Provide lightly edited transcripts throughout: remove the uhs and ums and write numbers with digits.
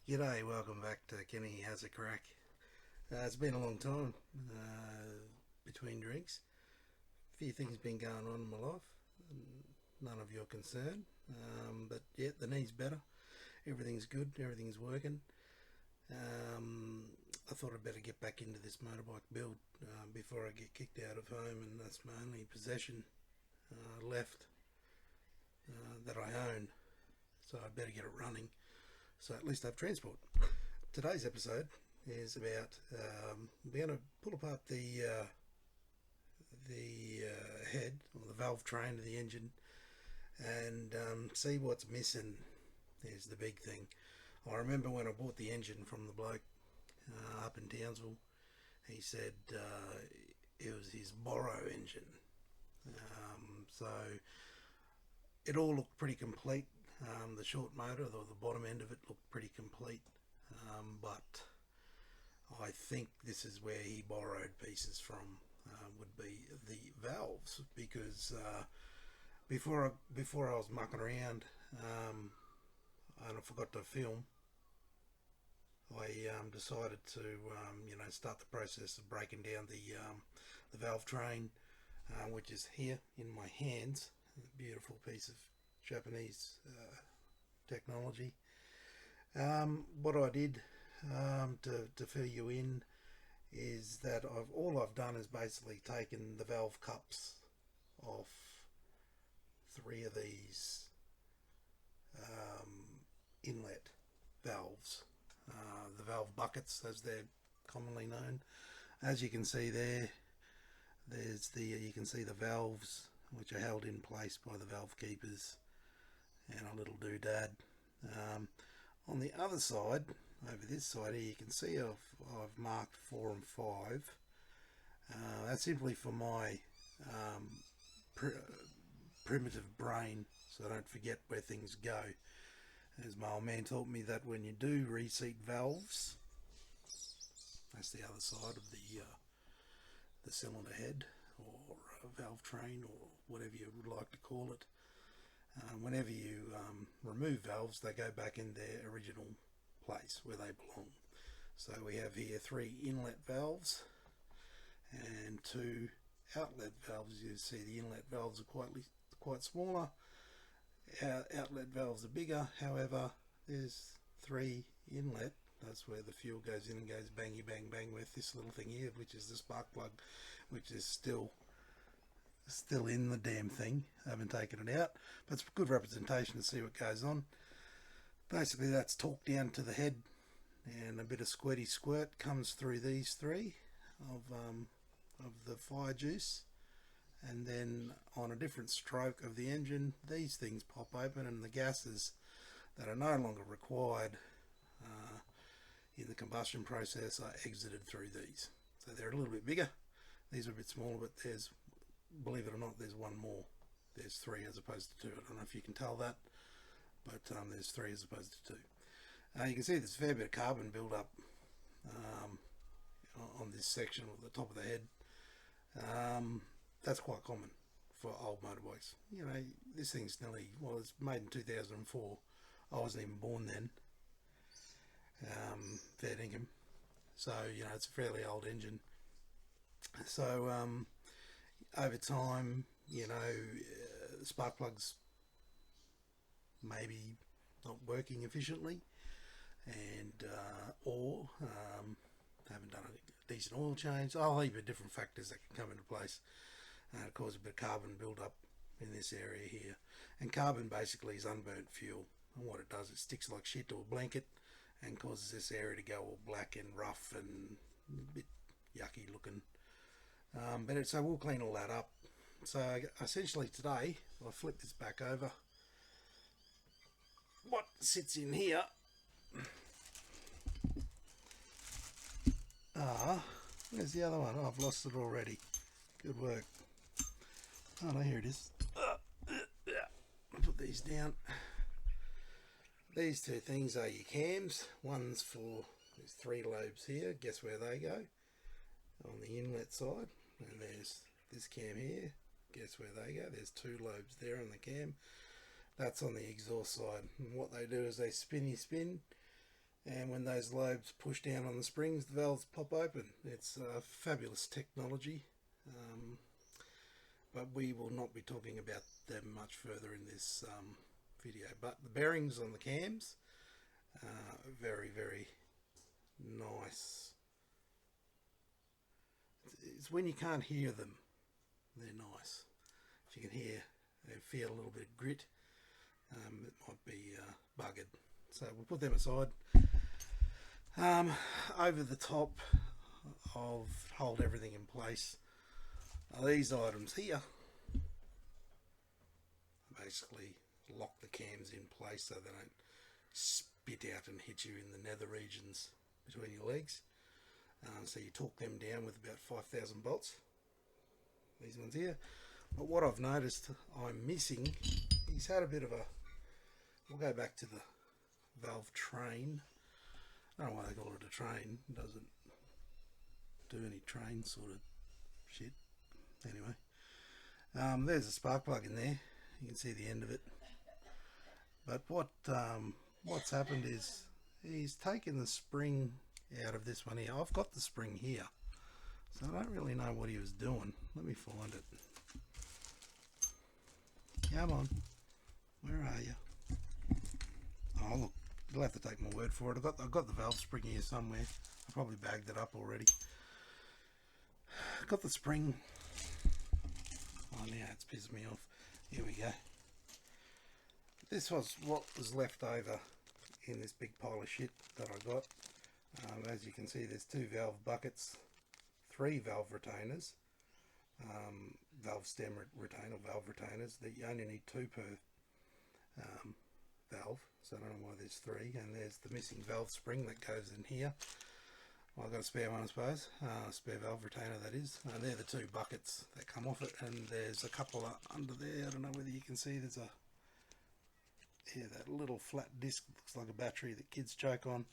G'day, welcome back to Kenny Has a Crack. It's been a long time between drinks. A few things been going on in my life, none of your concern. But yeah, the knee's better. Everything's good, everything's working. I thought I'd better get back into this motorbike build before I get kicked out of home, and that's my only possession left that I own. So I'd better get it running, so at least I have transport. Today's episode is about we're going to pull apart the head or the valve train of the engine and see what's missing. Is the big thing. I remember when I bought the engine from the bloke up in Townsville, he said it was his borrow engine. So it all looked pretty complete. The short motor, or the bottom end of it, looked pretty complete. But I think this is where he borrowed pieces from, would be the valves, because before I was mucking around and I forgot to film, I decided to start the process of breaking down the valve train, which is here in my hands. A beautiful piece of Japanese technology. What I did to fill you in is that all I've done is basically taken the valve cups off three of these inlet valves, the valve buckets as they're commonly known. As you can see there, you can see the valves which are held in place by the valve keepers and a little doodad. On the other side, over this side here, you can see I've marked 4 and 5. That's simply for my primitive brain, so I don't forget where things go. As my old man taught me, that when you do reseat valves, that's the other side of the cylinder head or valve train or whatever you would like to call it. Whenever you remove valves, they go back in their original place where they belong. So we have here 3 inlet valves and 2 outlet valves. You see the inlet valves are quite smaller. Outlet valves are bigger. However, there's 3 inlet. That's where the fuel goes in and goes bangy bang bang with this little thing here, which is the spark plug, which is still in the damn thing. I haven't taken it out, but it's a good representation to see what goes on. Basically, that's torqued down to the head, and a bit of squirty squirt comes through these 3 of the fire juice, and then on a different stroke of the engine, these things pop open, and the gases that are no longer required in the combustion process are exited through these. So they're a little bit bigger. These are a bit smaller, but there's, believe it or not, there's one more. There's 3 as opposed to 2. I don't know if you can tell that, but there's 3 as opposed to 2. You can see there's a fair bit of carbon build up on this section at the top of the head. That's quite common for old motorbikes. You know, this thing's it's made in 2004. I wasn't even born then. Fair dinkum. So, it's a fairly old engine. So, over time, spark plugs maybe not working efficiently, and or haven't done a decent oil change. A whole heap of different factors that can come into place cause a bit of carbon build up in this area here. And carbon basically is unburnt fuel, and what it does, it sticks like shit to a blanket and causes this area to go all black and rough and a bit yucky looking. So we'll clean all that up. So essentially today, I'll flip this back over. What sits in here where's the other one? Oh, I've lost it already. Good work. Oh no, here it is. Put these down. These 2 things are your cams. One's for, there's 3 lobes here. Guess where they go? On the inlet side. And there's this cam here. Guess where they go? There's 2 lobes there on the cam. That's on the exhaust side. And what they do is they spin, and when those lobes push down on the springs, the valves pop open. It's fabulous technology, but we will not be talking about them much further in this video. But the bearings on the cams, very, very nice. It's when you can't hear them, they're nice. If you can hear, they feel a little bit of grit, it might be buggered. So we'll put them aside. Over the top of hold everything in place are these items here. Basically lock the cams in place so they don't spit out and hit you in the nether regions between your legs. So you torque them down with about 5,000 bolts, these ones here. But what I've noticed I'm missing, he's had a bit of a, we'll go back to the valve train. I don't know why they call it a train, it doesn't do any train sort of shit. Anyway, there's a spark plug in there, you can see the end of it. But what's happened is he's taken the spring out of this one here. I've got the spring here, so I don't really know what he was doing. Let me find it. Come on, where are you? Oh look, you'll have to take my word for it. I've got the valve spring here somewhere. I probably bagged it up already. Got the spring. Oh, now it's pissed me off. Here we go. This was what was left over in this big pile of shit that I got. As you can see, there's 2 valve buckets, 3 valve retainers, valve stem retainer, valve retainers. That you only need 2 per valve, so I don't know why there's 3. And there's the missing valve spring that goes in here. Well, I've got a spare one, I suppose, spare valve retainer that is. And they're the 2 buckets that come off it, and there's a couple under there. I don't know whether you can see, there's a, yeah, that little flat disc, looks like a battery that kids choke on.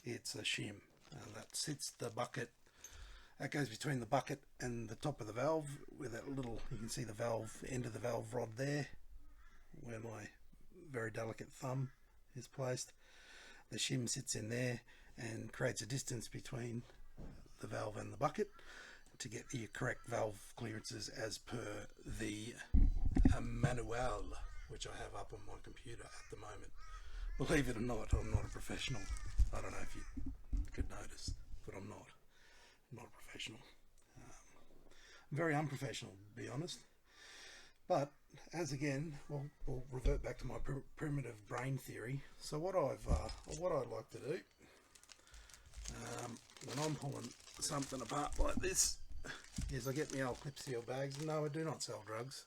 It's a shim that sits the bucket, that goes between the bucket and the top of the valve, with that little, you can see the valve, end of the valve rod there, where my very delicate thumb is placed. The shim sits in there and creates a distance between the valve and the bucket to get the correct valve clearances as per the manual, which I have up on my computer at the moment. Believe it or not, I'm not a professional. I don't know if you could notice, but I'm not a professional. I'm very unprofessional, to be honest. But as again, we'll revert back to my primitive brain theory. So what I'd like to do when I'm pulling something apart like this is I get my old clip seal bags. No, I do not sell drugs.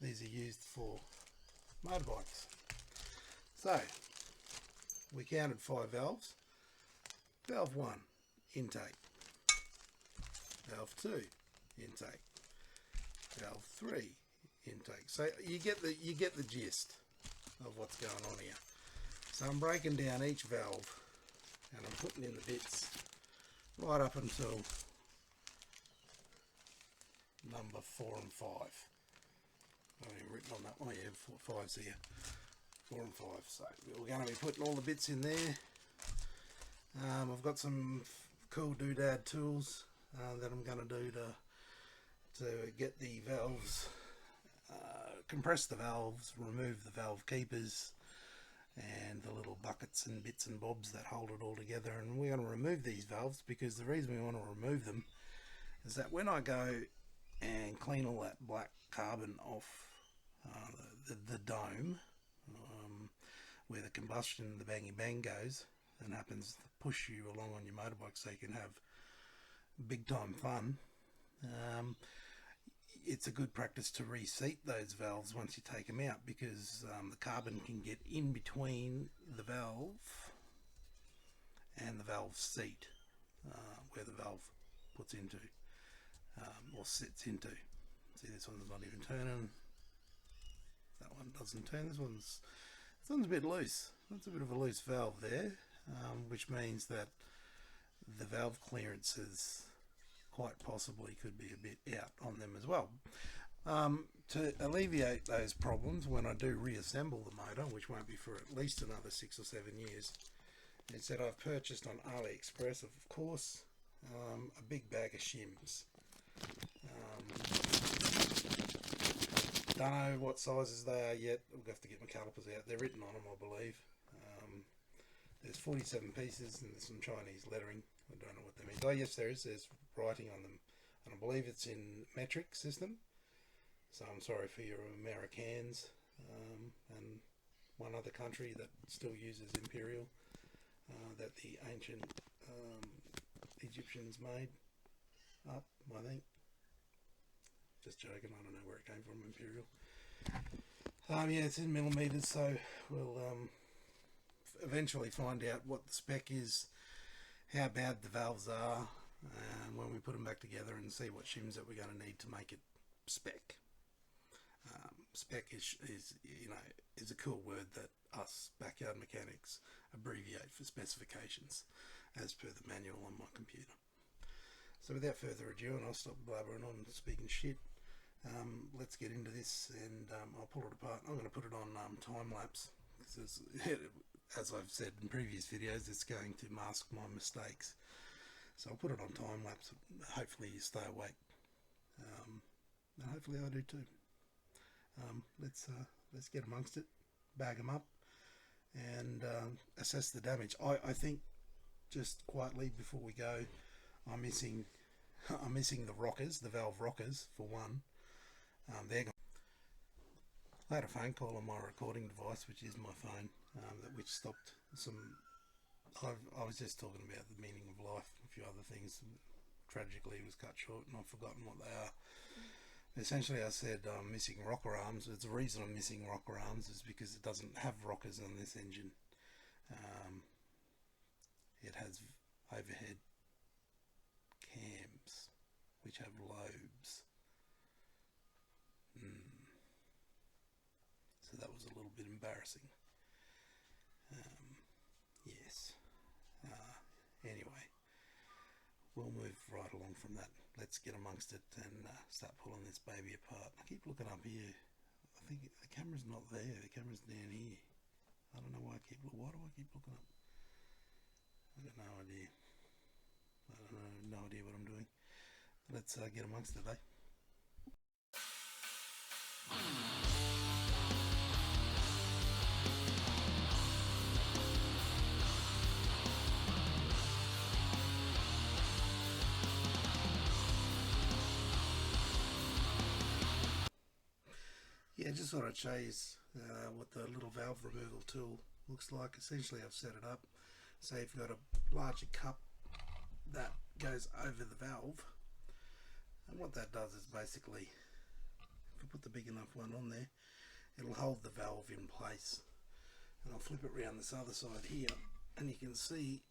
These are used for motorbikes. So we counted 5 valves. Valve 1, intake. Valve 2, intake. Valve 3, intake. So you get the gist of what's going on here. So I'm breaking down each valve and I'm putting in the bits right up until number 4 and 5. I've even written on that one. Yeah, 5's here. 4 and 5. So we're going to be putting all the bits in there. I've got some cool doodad tools that I'm going to do to get the valves, compress the valves, remove the valve keepers and the little buckets and bits and bobs that hold it all together. And we're going to remove these valves because the reason we want to remove them is that when I go and clean all that black carbon off the dome, where the combustion, the bangy bang goes and happens to push you along on your motorbike so you can have big time fun, it's a good practice to reseat those valves once you take them out, because the carbon can get in between the valve and the valve seat, where the valve puts into or sits into. See, this one's not even turning. That one doesn't turn. This one's a bit loose. That's a bit of a loose valve there, which means that the valve clearances quite possibly could be a bit out on them as well. To alleviate those problems when I do reassemble the motor, which won't be for at least another 6 or 7 years, It said I've purchased on AliExpress, of course, a big bag of shims. Don't know what sizes they are yet. We'll have to get my calipers out. They're written on them, I believe. There's 47 pieces and there's some Chinese lettering. I don't know what that means. Oh yes, there is. There's writing on them, and I believe it's in metric system. So I'm sorry for your Americans and one other country that still uses imperial that the ancient Egyptians made up, I think. Just joking, I don't know where it came from, imperial. Yeah, it's in millimeters, so we'll eventually find out what the spec is, how bad the valves are, when we put them back together, and see what shims that we're going to need to make it spec. Spec is a cool word that us backyard mechanics abbreviate for specifications, as per the manual on my computer. So without further ado, and I'll stop blabbering on and speaking shit, let's get into this, and I'll pull it apart. I'm going to put it on time lapse, because as I've said in previous videos, it's going to mask my mistakes. So I'll put it on time lapse. Hopefully you stay awake, and hopefully I do too. Let's get amongst it, bag them up, and assess the damage. I think, just quietly before we go, I'm missing the rockers, the valve rockers for one. I had a phone call on my recording device, which is my phone, which stopped some. I was just talking about the meaning of life, a few other things. Tragically, it was cut short, and I've forgotten what they are. Essentially, I said I'm missing rocker arms. The reason I'm missing rocker arms is because it doesn't have rockers on this engine. It has overhead cams, which have lobes. So that was a little bit embarrassing. Yes. Anyway, we'll move right along from that. Let's get amongst it and start pulling this baby apart. I keep looking up here. I think the camera's not there. The camera's down here. I don't know why I keep looking. Why do I keep looking up? I got no idea. I don't know. No idea what I'm doing. Let's get amongst it, eh? Yeah, just thought I'd show you what the little valve removal tool looks like. Essentially, I've set it up. So you've got a larger cup that goes over the valve, and what that does is basically, if you put the big enough one on there, it'll hold the valve in place. And I'll flip it around this other side here, and you can see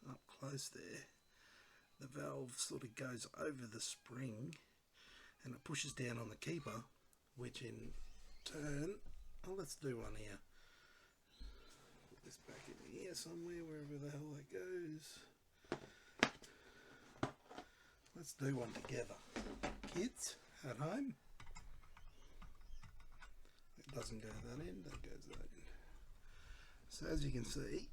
up close there, the valve sort of goes over the spring, and it pushes down on the keeper, which in turn, let's do one here. Put this back in here somewhere, wherever the hell that goes. Let's do one together. Kids at home. It doesn't go that end, that goes that end. So as you can see,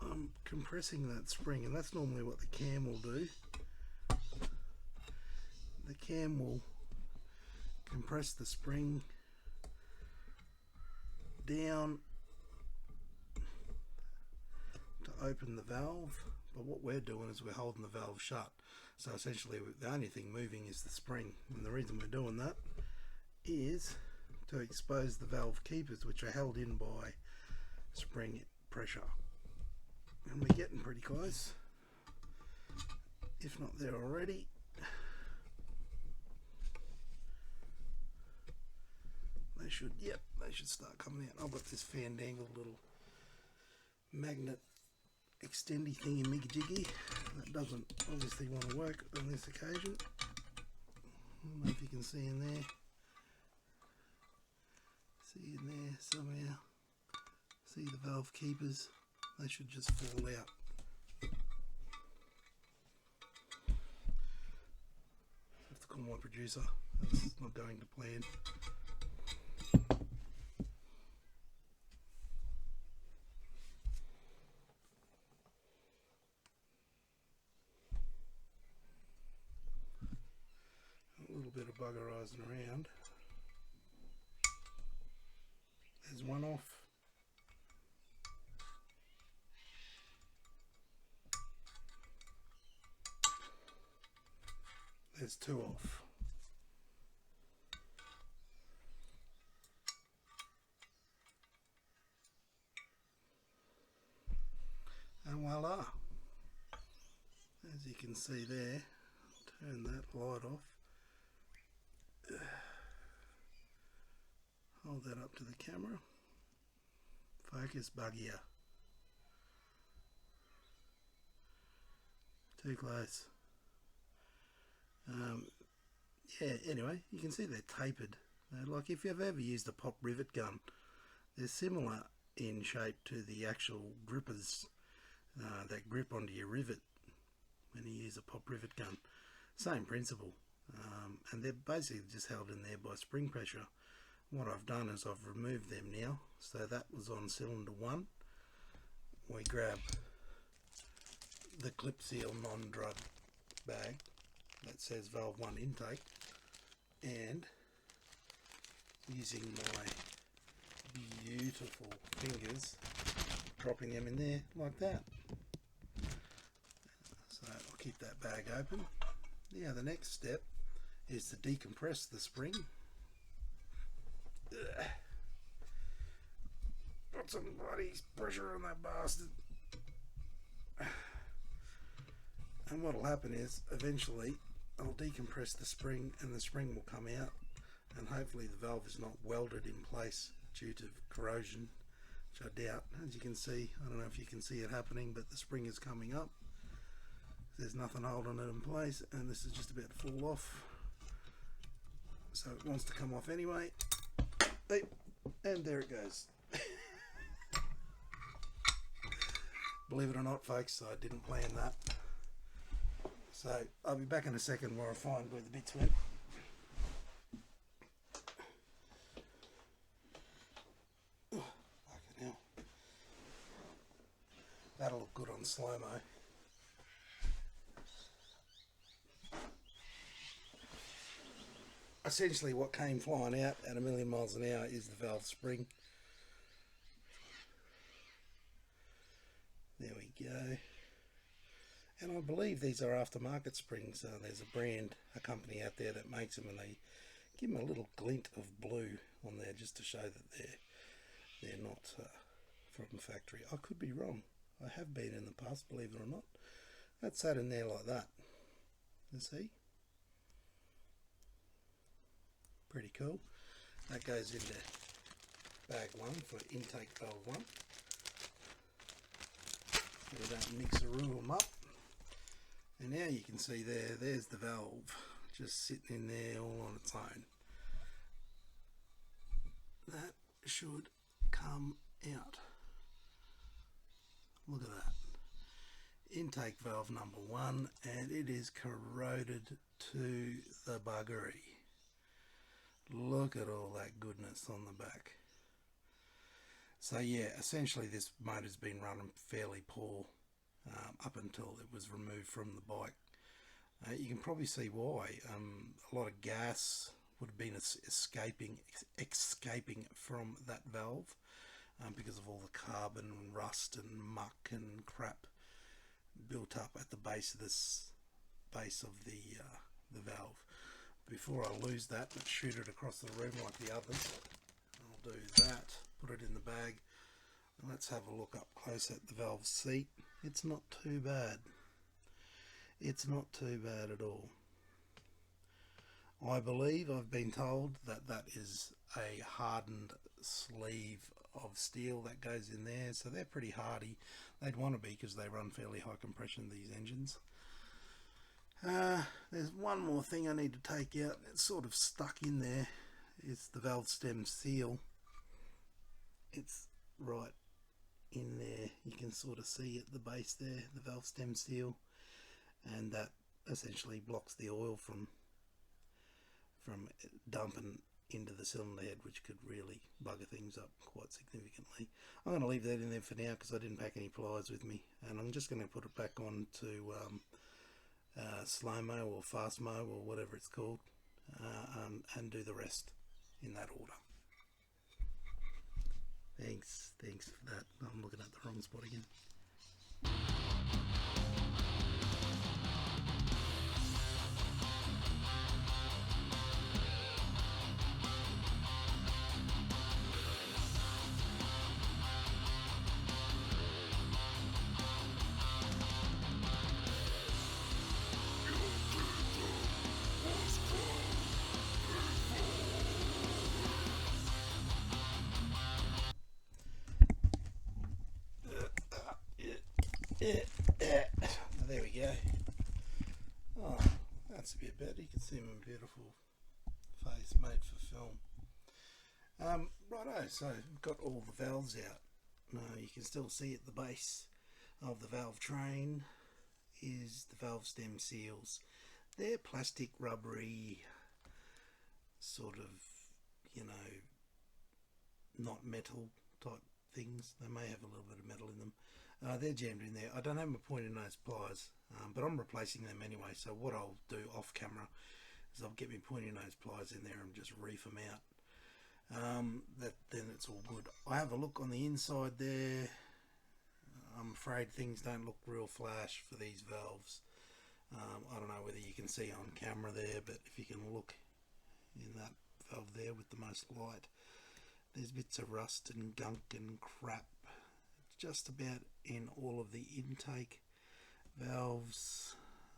I'm compressing that spring, and that's normally what the cam will do. The cam will compress the spring down to open the valve, but what we're doing is we're holding the valve shut. So essentially the only thing moving is the spring, and the reason we're doing that is to expose the valve keepers, which are held in by spring pressure. And we're getting pretty close, if not there already. They should start coming out. I've got this fandangled little magnet extendy thingy jiggy that doesn't obviously want to work on this occasion. I don't know if you can see in there. See in there somehow. See the valve keepers? They should just fall out. I have to call my producer. That's not going to plan. buggerising around. There's one off. There's two off. And voila, as you can see there, turn that light off, hold that up to the camera, focus buggier, too close. Yeah, anyway, you can see they're tapered. Like if you've ever used a pop rivet gun, they're similar in shape to the actual grippers that grip onto your rivet when you use a pop rivet gun. Same principle, and they're basically just held in there by spring pressure. What I've done is I've removed them now, so that was on cylinder 1. We grab the clip seal non-drug bag that says valve 1 intake, and using my beautiful fingers, dropping them in there like that. So I'll keep that bag open. Now the next step is to decompress the spring. Put some bloody pressure on that bastard. And what will happen is eventually I'll decompress the spring and the spring will come out, and hopefully the valve is not welded in place due to corrosion, which I doubt. As you can see, I don't know if you can see it happening, but the spring is coming up. There's nothing holding it in place, and this is just about to fall off. So it wants to come off anyway. Hey, and there it goes. Believe it or not, folks, I didn't plan that. So I'll be back in a second where I find where the bits went. Oh, fucking hell. That'll look good on slow-mo. Essentially what came flying out at 1,000,000 miles an hour is the valve spring. There we go. And I believe these are aftermarket springs. There's a brand, a company out there that makes them, and they give them a little glint of blue on there just to show that they're not from the factory. I could be wrong. I have been in the past, believe it or not. That's sat in there like that. You see? Pretty cool. That goes into bag 1 for intake valve 1. We don't mix or rule them up. And now you can see there's the valve just sitting in there all on its own. That should come out. Look at that. Intake valve number 1, and it is corroded to the buggery. Look at all that goodness on the back. So yeah, essentially this motor's been running fairly poor up until it was removed from the bike. You can probably see why. A lot of gas would have been escaping from that valve because of all the carbon and rust and muck and crap built up at the base of the valve. Before I lose that and shoot it across the room like the others, I'll do that, put it in the bag, and let's have a look up close at the valve seat. It's not too bad. It's not too bad at all. I believe I've been told that that is a hardened sleeve of steel that goes in there, so they're pretty hardy. They'd want to be because they run fairly high compression, these engines. There's one more thing I need to take out. It's sort of stuck in there. It's the valve stem seal. It's right in there. You can sort of see at the base there, the valve stem seal, and that essentially blocks the oil from dumping into the cylinder head, which could really bugger things up quite significantly. I'm going to leave that in there for now because I didn't pack any pliers with me, and I'm just going to put it back on to slow-mo or fast-mo or whatever it's called, and do the rest in that order. Thanks for that. I'm looking at the wrong spot again. There we go. Oh, that's a bit better. You can see my beautiful face made for film. Righto, so I've got all the valves out. You can still see at the base of the valve train is the valve stem seals. They're plastic, rubbery, sort of, not metal type things. They may have a little bit of metal in them. They're jammed in there. I don't have my pointed nose pliers, but I'm replacing them anyway. So what I'll do off camera is I'll get my pointed nose pliers in there and just reef them out. Then it's all good. I have a look on the inside there. I'm afraid things don't look real flash for these valves. I don't know whether you can see on camera there, but if you can look in that valve there with the most light, there's bits of rust and gunk and crap just about in all of the intake valves.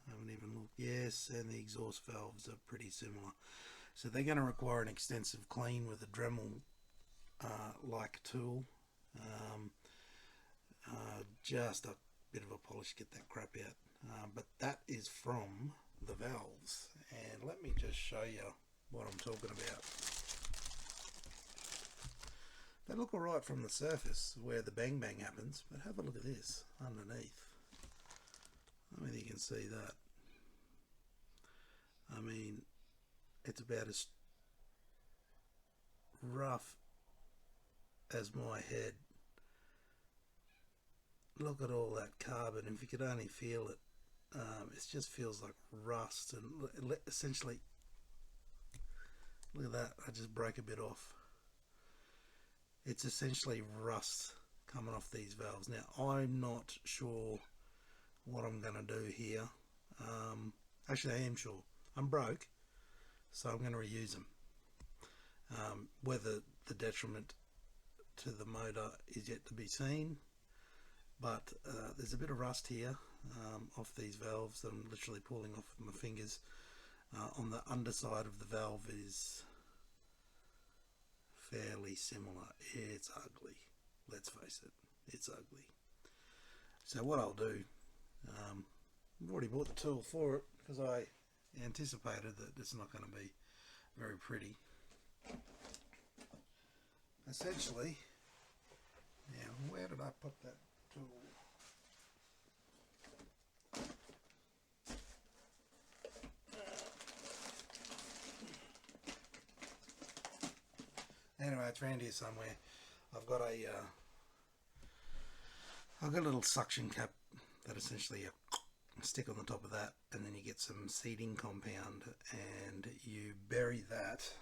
I haven't even looked. Yes, and the exhaust valves are pretty similar. So they're going to require an extensive clean with a Dremel like tool. Just a bit of a polish, get that crap out. But that is from the valves. And let me just show you what I'm talking about. They look alright from the surface where the bang bang happens, but have a look at this underneath. I mean, you can see that. I mean, it's about as rough as my head. Look at all that carbon. If you could only feel it, it just feels like rust. And essentially, look at that. I just broke a bit off. It's essentially rust coming off these valves. Now, I'm not sure what I'm going to do here. Actually, I am sure. I'm broke, so I'm going to reuse them. Whether the detriment to the motor is yet to be seen, but there's a bit of rust here off these valves that I'm literally pulling off with my fingers. On the underside of the valve is fairly similar. It's ugly, let's face it, it's ugly. So what I'll do, I've already bought the tool for it because I anticipated that it's not going to be very pretty. Essentially, now where did I put that tool? Anyway, it's around here somewhere. I've got a little suction cap that essentially you stick on the top of that, and then you get some seating compound and you bury that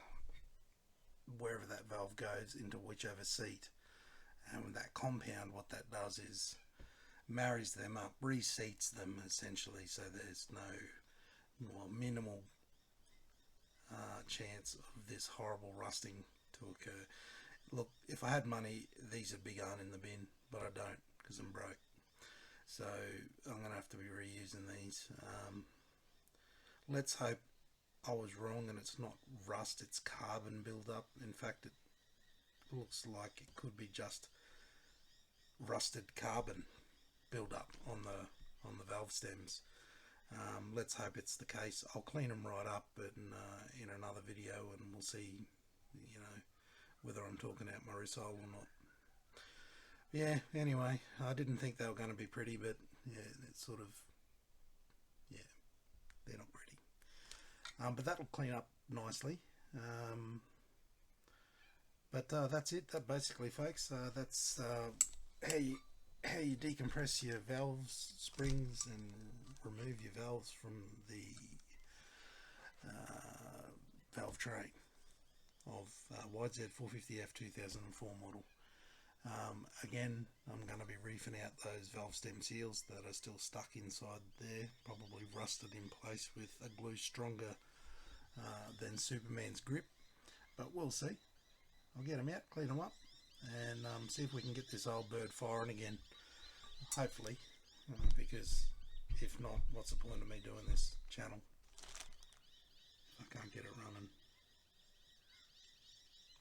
wherever that valve goes into whichever seat. And with that compound, what that does is marries them up, reseats them essentially, so there's minimal chance of this horrible rusting to occur. Look, if I had money, these would be going in the bin, but I don't because I'm broke. So I'm going to have to be reusing these. Let's hope I was wrong and it's not rust, it's carbon build-up. In fact, it looks like it could be just rusted carbon build-up on the valve stems. Let's hope it's the case. I'll clean them right up in another video, and we'll see, whether I'm talking out my Rusol or not. Yeah, anyway, I didn't think they were going to be pretty, but yeah, it's sort of, yeah, they're not pretty. But that'll clean up nicely. But that's it. That basically, folks, that's how you decompress your valves, springs, and remove your valves from the valve tray of YZ450F 2004 model. Again, I'm going to be reefing out those valve stem seals that are still stuck inside there, probably rusted in place with a glue stronger than Superman's grip, but we'll see. I'll get them out, clean them up, and see if we can get this old bird firing again, hopefully, because if not, what's the point of me doing this channel if I can't get it running?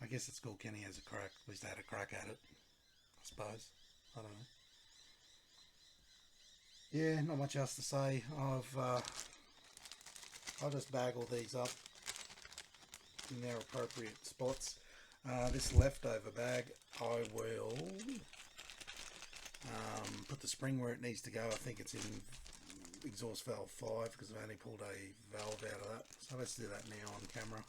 I guess it's cool Kenny has a crack, at least I had a crack at it, I suppose. I don't know. Yeah, not much else to say. I'll just bag all these up in their appropriate spots. This leftover bag, I will put the spring where it needs to go. I think it's in exhaust valve 5 because I've only pulled a valve out of that. So let's do that now on camera.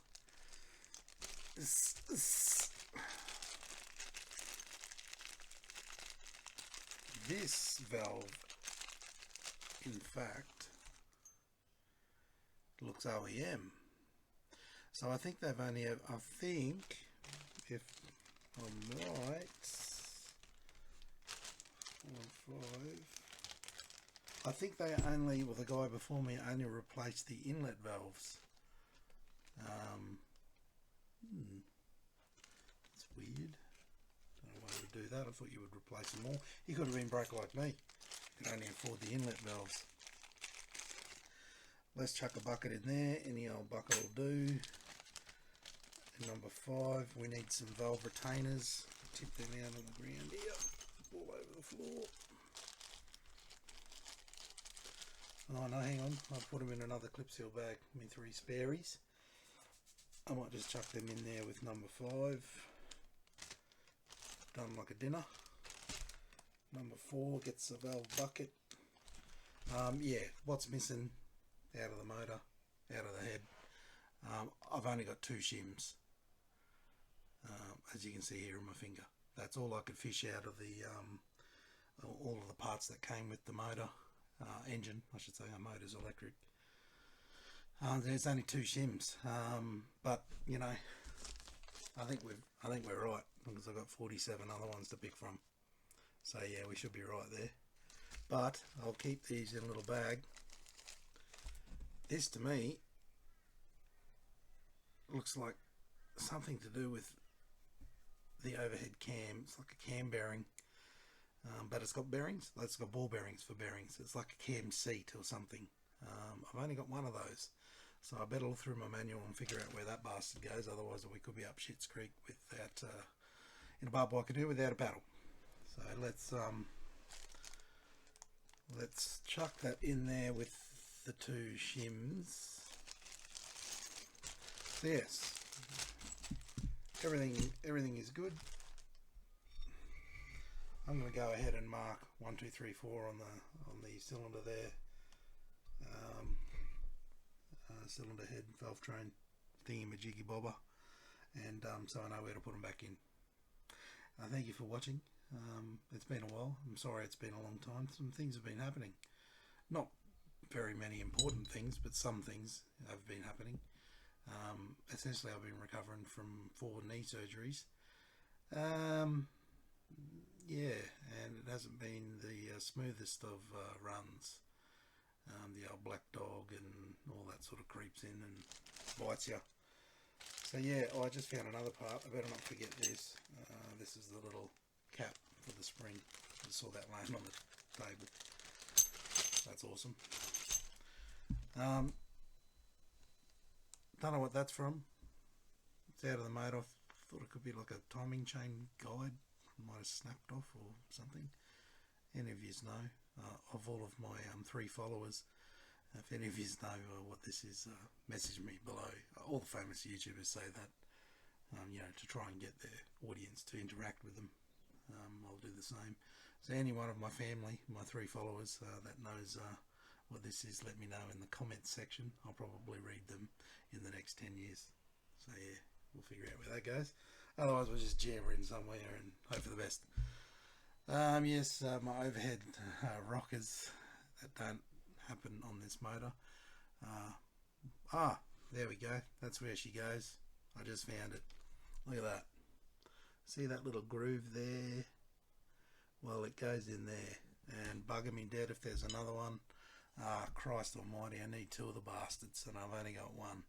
This valve, in fact, looks OEM. So I think they've only, I think, if I'm right, 4 and 5, I think they only, well, the guy before me only replaced the inlet valves. It's weird. Don't know why he would do that. I thought you would replace them all. He could have been broke like me. Could only afford the inlet valves. Let's chuck a bucket in there. Any old bucket will do. And number 5, we need some valve retainers. Tip them out on the ground here, all over the floor. Oh no, hang on, I'll put them in another clip seal bag, my 3 spareys. I might just chuck them in there with number 5. Done like a dinner. Number 4 gets a valve bucket. Yeah, what's missing out of the motor, out of the head, I've only got 2 shims, as you can see here on my finger. That's all I could fish out of the all of the parts that came with the motor. Engine, I should say. Our motor's electric. There's only 2 shims, but you know, I think we're right because I've got 47 other ones to pick from. So yeah, we should be right there. But I'll keep these in a little bag. This to me looks like something to do with the overhead cam. It's like a cam bearing. But it's got bearings. It's got ball bearings for bearings. It's like a cam seat or something. I've only got one of those, so I better look through my manual and figure out where that bastard goes. Otherwise, we could be up Shit's Creek without in a barbed wire canoe without a paddle. So let's chuck that in there with the 2 shims. So yes, everything is good. I'm going to go ahead and mark 1, 2, 3, 4 on the cylinder there. Cylinder head, valve train, thingy-majiggy bobber, and so I know where to put them back in. Thank you for watching. It's been a while. I'm sorry it's been a long time. Some things have been happening. Not very many important things, but some things have been happening. Essentially, I've been recovering from 4 knee surgeries. Yeah, and it hasn't been the smoothest of runs. The old black dog and all that sort of creeps in and bites you. So yeah, I just found another part. I better not forget this. This is the little cap for the spring. I saw that laying on the table. That's awesome. Don't know what that's from. It's out of the motor. I thought it could be like a timing chain guide. Might have snapped off or something. Any of you know, of all of my 3 followers, if any of you know what this is, message me below. All the famous YouTubers say that, you know, to try and get their audience to interact with them. I'll do the same. So any one of my family, my 3 followers that knows what this is, let me know in the comments section. I'll probably read them in the next 10 years. So yeah, we'll figure out where that goes. Otherwise we'll just jabber in somewhere and hope for the best. Yes, my overhead rockers that don't happen on this motor. there we go. That's where she goes. I just found it. Look at that. See that little groove there? Well, it goes in there. And bugger me dead if there's another one. Ah, Christ almighty, I need two of the bastards and I've only got one.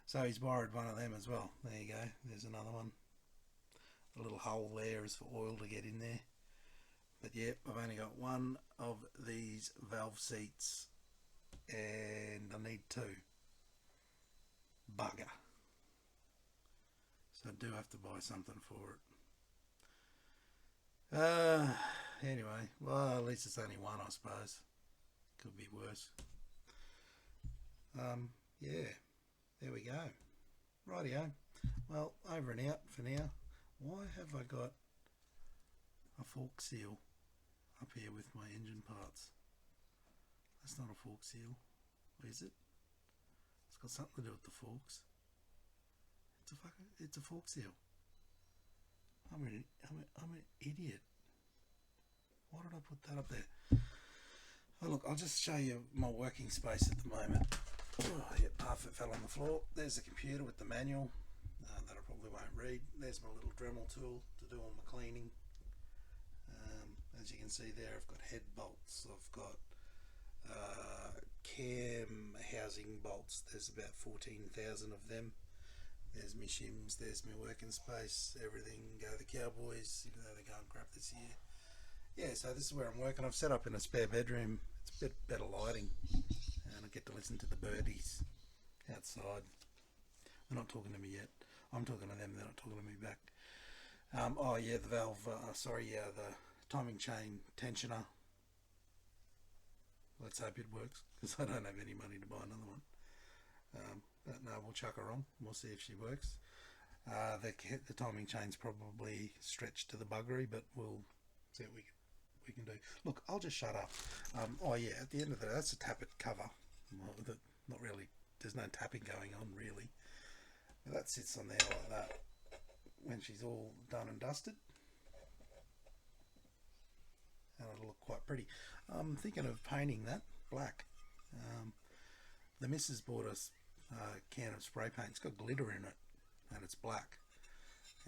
So he's borrowed one of them as well. There you go. There's another one. The little hole there is for oil to get in there. But yeah, I've only got one of these valve seats and I need two. Bugger. So I do have to buy something for it. Anyway, well, at least it's only one, I suppose. Could be worse. Yeah, there we go. Rightio. Well, over and out for now. Why have I got a fork seal up here with my engine parts? That's not a fork seal, is it? It's got something to do with the forks. It's a fork seal. I'm an idiot. Why did I put that up there? Oh, look, I'll just show you my working space at the moment. Oh, yeah, half it fell on the floor. There's the computer with the manual that I probably won't read. There's my little Dremel tool to do all my cleaning. As you can see there, I've got head bolts. I've got cam housing bolts. There's about 14,000 of them. There's my shims. There's my working space. Everything. Go the Cowboys, even though they're going crap this year. Yeah, so this is where I'm working. I've set up in a spare bedroom. It's a bit better lighting, and I get to listen to the birdies outside. They're not talking to me yet. I'm talking to them. They're not talking to me back. Oh yeah, the valve. The timing chain tensioner. Let's hope it works, because I don't have any money to buy another one. But no, we'll chuck her on. We'll see if she works. The timing chain's probably stretched to the buggery, but we'll see what we can do. Look, I'll just shut up. Oh yeah, at the end of the day, that's a tappet cover. Well, not really. There's no tapping going on really. But that sits on there like that. When she's all done and dusted, and it'll look quite pretty. I'm thinking of painting that black. The missus bought us a can of spray paint. It's got glitter in it, and it's black.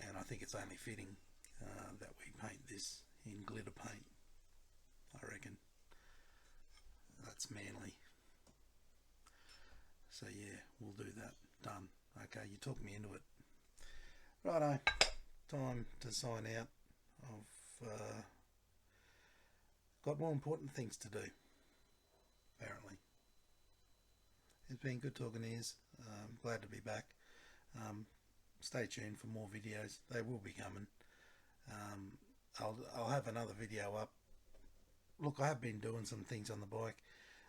And I think it's only fitting that we paint this in glitter paint. I reckon that's manly. So yeah, we'll do that. Done. Okay, you talked me into it. Righto, time to sign out. I've got more important things to do, apparently. It's been good talking ears. Glad to be back. Stay tuned for more videos. They will be coming. I'll have another video up. Look, I have been doing some things on the bike.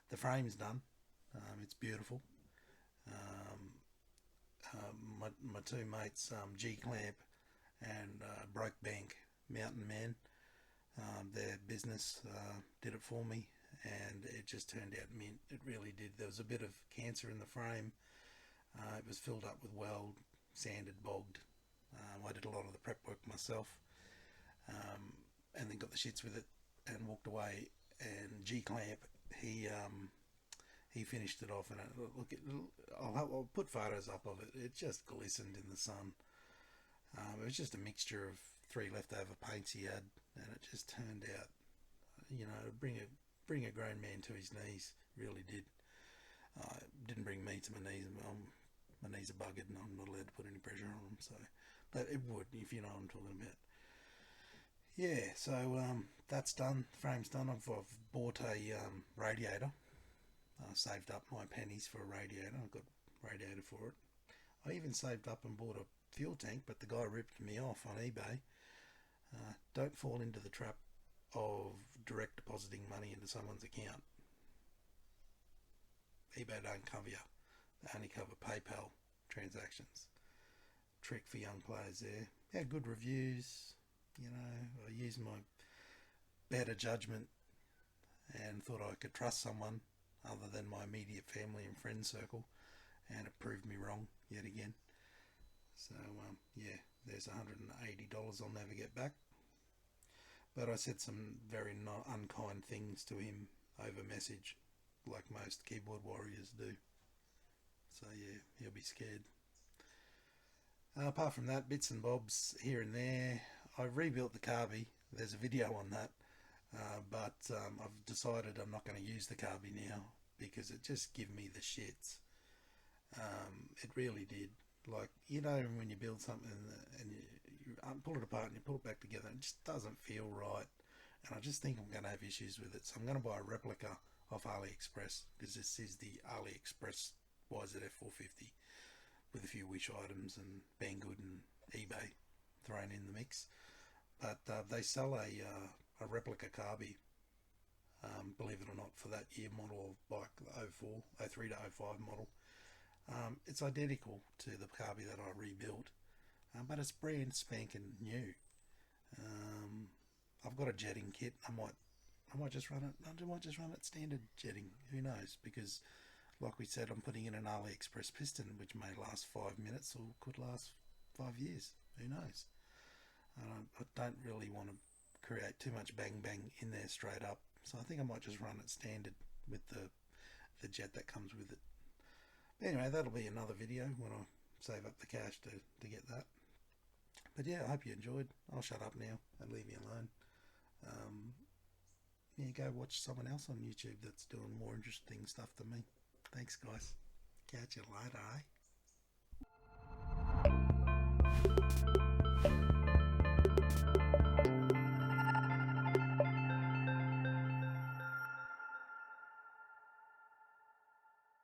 The frame's done. It's beautiful. My two mates, G-Clamp and Brokebank Mountain Man, their business did it for me, and it just turned out mint. It really did. There was a bit of cancer in the frame. It was filled up with weld, sanded, bogged. I did a lot of the prep work myself, and then got the shits with it and walked away. And G-Clamp, he finished it off, and I'll put photos up of it. It just glistened in the sun. It was just a mixture of 3 leftover paints he had, and it just turned out, bring a grown man to his knees. Really did. Didn't bring me to my knees. My knees are buggered, and I'm not allowed to put any pressure on them. So, but it would, if you know what I'm talking about. Yeah. So that's done. Frame's done. I've bought a radiator. Saved up my pennies for a radiator. I've got a radiator for it. I even saved up and bought a fuel tank, but the guy ripped me off on eBay. Don't fall into the trap of direct depositing money into someone's account. eBay don't cover you. They only cover PayPal transactions. Trick for young players there. Yeah, good reviews. I used my better judgment and thought I could trust someone other than my immediate family and friend circle, and it proved me wrong yet again. So yeah, there's $180 I'll never get back. But I said some very unkind things to him over message, like most keyboard warriors do. So yeah, he'll be scared. Apart from that, bits and bobs here and there. I rebuilt the carby. There's a video on that. But I've decided I'm not going to use the carby now because it just gave me the shits. It really did. Like, you know, when you build something and you pull it apart and you pull it back together, it just doesn't feel right. And I just think I'm going to have issues with it. So I'm going to buy a replica off AliExpress, because this is the AliExpress YZF 450 with a few Wish items and Banggood and eBay thrown in the mix. But they sell a replica carby, believe it or not, for that year model of bike, the 03 to 05 model. It's identical to the carby that I rebuilt, but it's brand spanking new. I've got a jetting kit. I might just run it. I might just run it standard jetting. Who knows? Because, like we said, I'm putting in an AliExpress piston, which may last 5 minutes or could last 5 years. Who knows? I don't really want to create too much bang bang in there straight up. So I think I might just run it standard with the jet that comes with it. But anyway, that'll be another video when I save up the cash to get that. But yeah, I hope you enjoyed. I'll shut up now and leave you alone. Yeah, go watch someone else on YouTube that's doing more interesting stuff than me. Thanks, guys. Catch you later, eh?